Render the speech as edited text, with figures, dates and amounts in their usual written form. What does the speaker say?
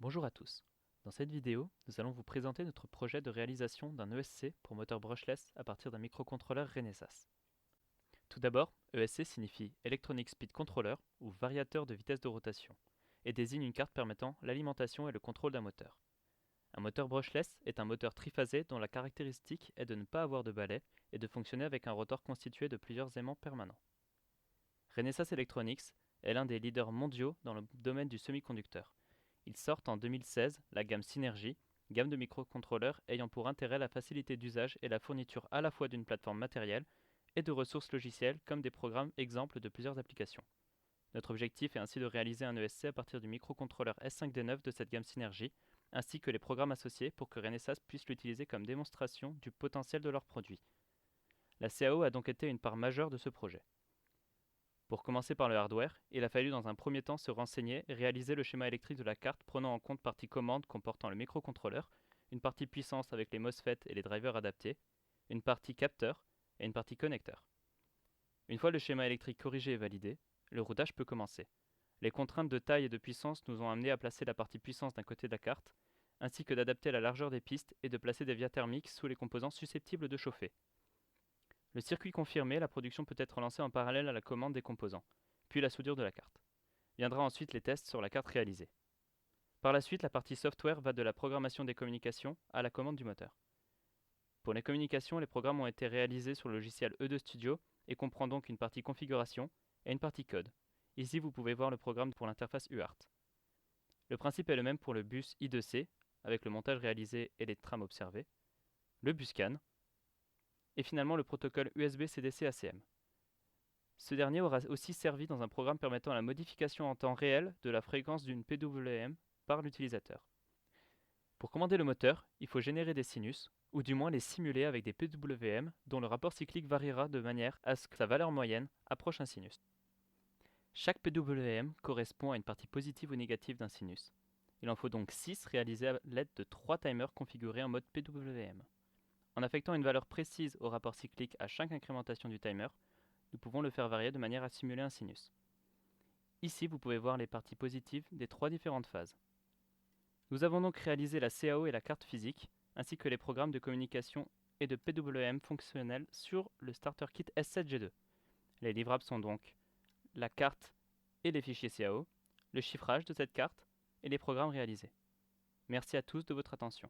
Bonjour à tous. Dans cette vidéo, nous allons vous présenter notre projet de réalisation d'un ESC pour moteur brushless à partir d'un microcontrôleur Renesas. Tout d'abord, ESC signifie Electronic Speed Controller ou variateur de vitesse de rotation et désigne une carte permettant l'alimentation et le contrôle d'un moteur. Un moteur brushless est un moteur triphasé dont la caractéristique est de ne pas avoir de balai et de fonctionner avec un rotor constitué de plusieurs aimants permanents. Renesas Electronics est l'un des leaders mondiaux dans le domaine du semi-conducteur. Ils sortent en 2016 la gamme Synergy, gamme de microcontrôleurs ayant pour intérêt la facilité d'usage et la fourniture à la fois d'une plateforme matérielle et de ressources logicielles comme des programmes exemples de plusieurs applications. Notre objectif est ainsi de réaliser un ESC à partir du microcontrôleur S5D9 de cette gamme Synergy, ainsi que les programmes associés pour que Renesas puisse l'utiliser comme démonstration du potentiel de leurs produits. La CAO a donc été une part majeure de ce projet. Pour commencer par le hardware, il a fallu dans un premier temps se renseigner et réaliser le schéma électrique de la carte prenant en compte partie commande comportant le microcontrôleur, une partie puissance avec les MOSFET et les drivers adaptés, une partie capteur et une partie connecteur. Une fois le schéma électrique corrigé et validé, le routage peut commencer. Les contraintes de taille et de puissance nous ont amené à placer la partie puissance d'un côté de la carte, ainsi que d'adapter la largeur des pistes et de placer des vias thermiques sous les composants susceptibles de chauffer. Le circuit confirmé, la production peut être lancée en parallèle à la commande des composants, puis la soudure de la carte. Viendra ensuite les tests sur la carte réalisée. Par la suite, la partie software va de la programmation des communications à la commande du moteur. Pour les communications, les programmes ont été réalisés sur le logiciel E2 Studio et comprend donc une partie configuration et une partie code. Ici, vous pouvez voir le programme pour l'interface UART. Le principe est le même pour le bus I2C, avec le montage réalisé et les trames observées, le bus CAN, et finalement le protocole USB-CDC-ACM. Ce dernier aura aussi servi dans un programme permettant la modification en temps réel de la fréquence d'une PWM par l'utilisateur. Pour commander le moteur, il faut générer des sinus, ou du moins les simuler avec des PWM dont le rapport cyclique variera de manière à ce que sa valeur moyenne approche un sinus. Chaque PWM correspond à une partie positive ou négative d'un sinus. Il en faut donc 6 réalisés à l'aide de 3 timers configurés en mode PWM. En affectant une valeur précise au rapport cyclique à chaque incrémentation du timer, nous pouvons le faire varier de manière à simuler un sinus. Ici, vous pouvez voir les parties positives des 3 différentes phases. Nous avons donc réalisé la CAO et la carte physique, ainsi que les programmes de communication et de PWM fonctionnels sur le Starter Kit S7G2. Les livrables sont donc la carte et les fichiers CAO, le chiffrage de cette carte et les programmes réalisés. Merci à tous de votre attention.